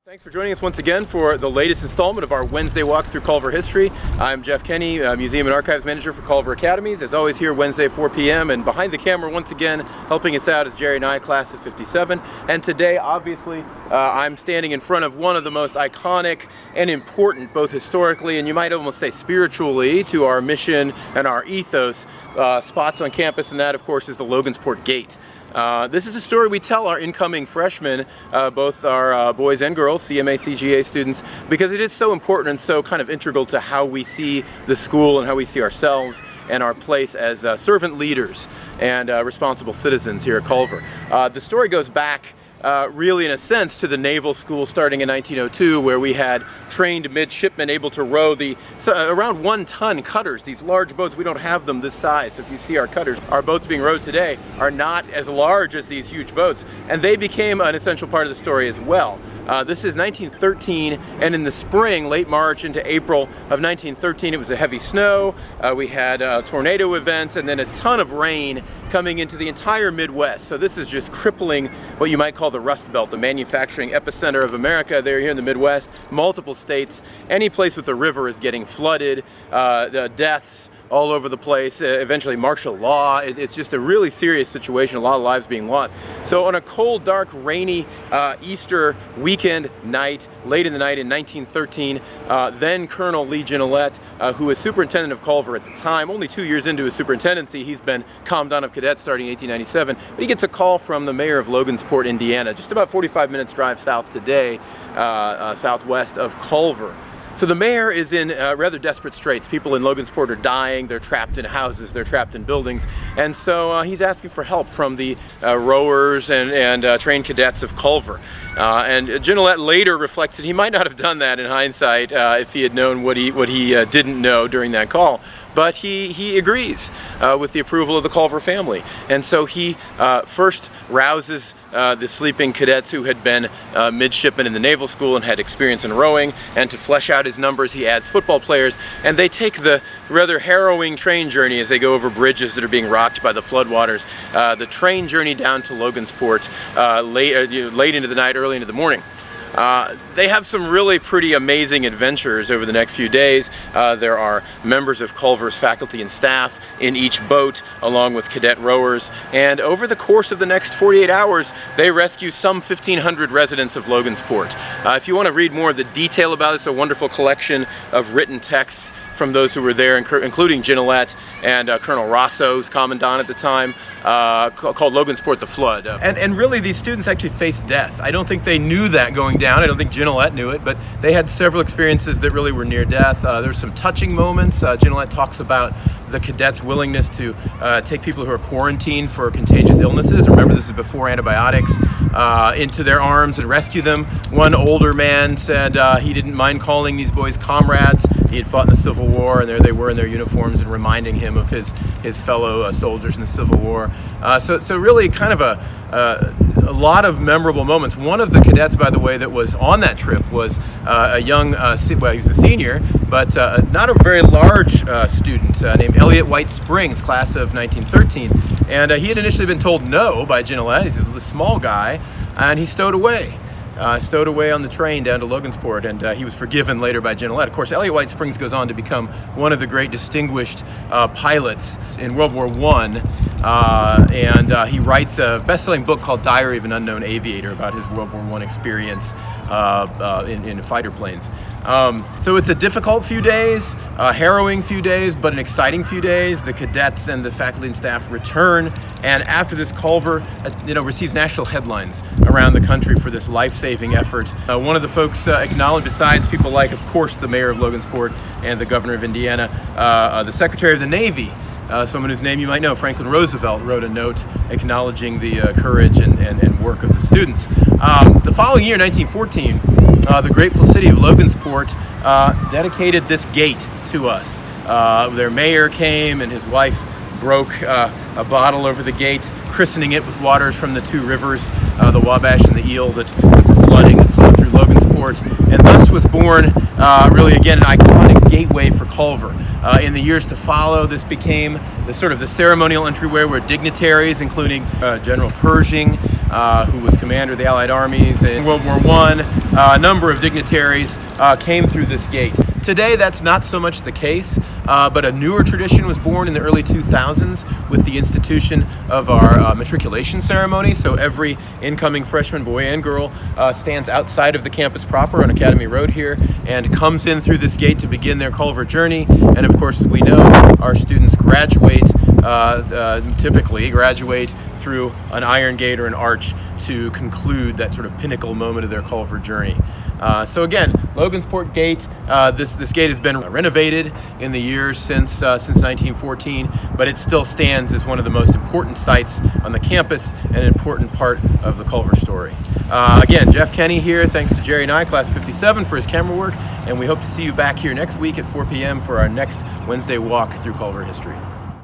Thanks for joining us once again for the latest installment of our Wednesday walks through Culver History. I'm Jeff Kenny, Museum and Archives Manager for Culver Academies. As always here Wednesday 4 p.m. and behind the camera once again helping us out is Jerry Nye, class of 57. And today obviously I'm standing in front of one of the most iconic and important, both historically and you might almost say spiritually, to our mission and our ethos spots on campus, and that of course is the Logansport Gate. This is a story we tell our incoming freshmen, both our boys and girls, CMA, CGA students, because it is so important and so kind of integral to how we see the school and how we see ourselves and our place as servant leaders and responsible citizens here at Culver. The story goes back really in a sense to the naval school starting in 1902, where we had trained midshipmen able to row the around 1-ton cutters, these large boats. We don't have them this size. So if you see our cutters, our boats being rowed today are not as large as these huge boats, and they became an essential part of the story as well. This is 1913, and in the spring, late March into April of 1913, it was a heavy snow. We had tornado events and then a ton of rain coming into the entire Midwest. So this is just crippling what you might call the Rust Belt, the manufacturing epicenter of America. They're here in the Midwest, multiple states. Any place with a river is getting flooded, the deaths all over the place, eventually martial law. It's just a really serious situation, a lot of lives being lost. So on a cold, dark, rainy Easter weekend night, late in the night in 1913, then Colonel Lee Ginolet, who was superintendent of Culver at the time, only 2 years into his superintendency, he's been commandant of cadets starting in 1897, but he gets a call from the mayor of Logansport, Indiana, just about 45 minutes drive south today, southwest of Culver. So the mayor is in rather desperate straits. People in Logansport are dying, they're trapped in houses, they're trapped in buildings, and so he's asking for help from the rowers and trained cadets of Culver. And Ginolet later reflects that he might not have done that in hindsight if he had known what he didn't know during that call. But he agrees with the approval of the Culver family. And so he first rouses the sleeping cadets who had been midshipmen in the naval school and had experience in rowing, and to flesh out his numbers he adds football players, and they take the rather harrowing train journey as they go over bridges that are being rocked by the floodwaters. The train journey down to Logansport late into the night, early into the morning. They have some really pretty amazing adventures over the next few days. There are members of Culver's faculty and staff in each boat, along with cadet rowers, and over the course of the next 48 hours, they rescue some 1,500 residents of Logansport. If you want to read more of the detail about this, a wonderful collection of written texts from those who were there, including Ginolet and Colonel Rosso, who's commandant at the time, called Logansport the Flood. And really these students actually faced death. I don't think they knew that going down. I don't think Ginolet knew it, but they had several experiences that really were near death. There's some touching moments. Ginolet talks about the cadets' willingness to take people who are quarantined for contagious illnesses, remember this is before antibiotics, into their arms and rescue them. One older man said he didn't mind calling these boys comrades. He had fought in the Civil War, and there they were in their uniforms and reminding him of his fellow soldiers in the Civil War. So really kind of a lot of memorable moments. One of the cadets, by the way, that was on that trip was a young, well, he was a senior, but not a very large student named Elliot White Springs, class of 1913. And he had initially been told no by Ginolet. He's a small guy, and he stowed away on the train down to Logansport, and he was forgiven later by Ginolet. Of course, Elliot White Springs goes on to become one of the great distinguished pilots in World War I, and he writes a best-selling book called Diary of an Unknown Aviator about his World War I experience in fighter planes. So it's a difficult few days, a harrowing few days, but an exciting few days. The cadets and the faculty and staff return, and after this, Culver receives national headlines around the country for this life-saving effort. One of the folks acknowledged, besides people like, of course, the mayor of Logansport and the governor of Indiana, the Secretary of the Navy, someone whose name you might know, Franklin Roosevelt, wrote a note acknowledging the courage and work of the students. The following year, 1914, the grateful city of Logansport dedicated this gate to us. Their mayor came and his wife broke a bottle over the gate, christening it with waters from the two rivers, the Wabash and the Eel that were flooding and flowed through Logansport. And thus was born, really again, an iconic gateway for Culver. In the years to follow, this became the ceremonial entryway where dignitaries, including General Pershing, who was commander of the Allied armies in World War I. A number of dignitaries came through this gate. Today, that's not so much the case, but a newer tradition was born in the early 2000s with the institution of our matriculation ceremony. So every incoming freshman, boy and girl, stands outside of the campus proper on Academy Road here and comes in through this gate to begin their Culver journey. And of course, we know our students graduate, typically graduate through an iron gate or an arch to conclude that sort of pinnacle moment of their Culver journey. So again, Logansport Gate, this gate has been renovated in the years since 1914, but it still stands as one of the most important sites on the campus and an important part of the Culver story. Again, Jeff Kenny here, thanks to Jerry and I, Class 57, for his camera work, and we hope to see you back here next week at 4 p.m. for our next Wednesday walk through Culver history.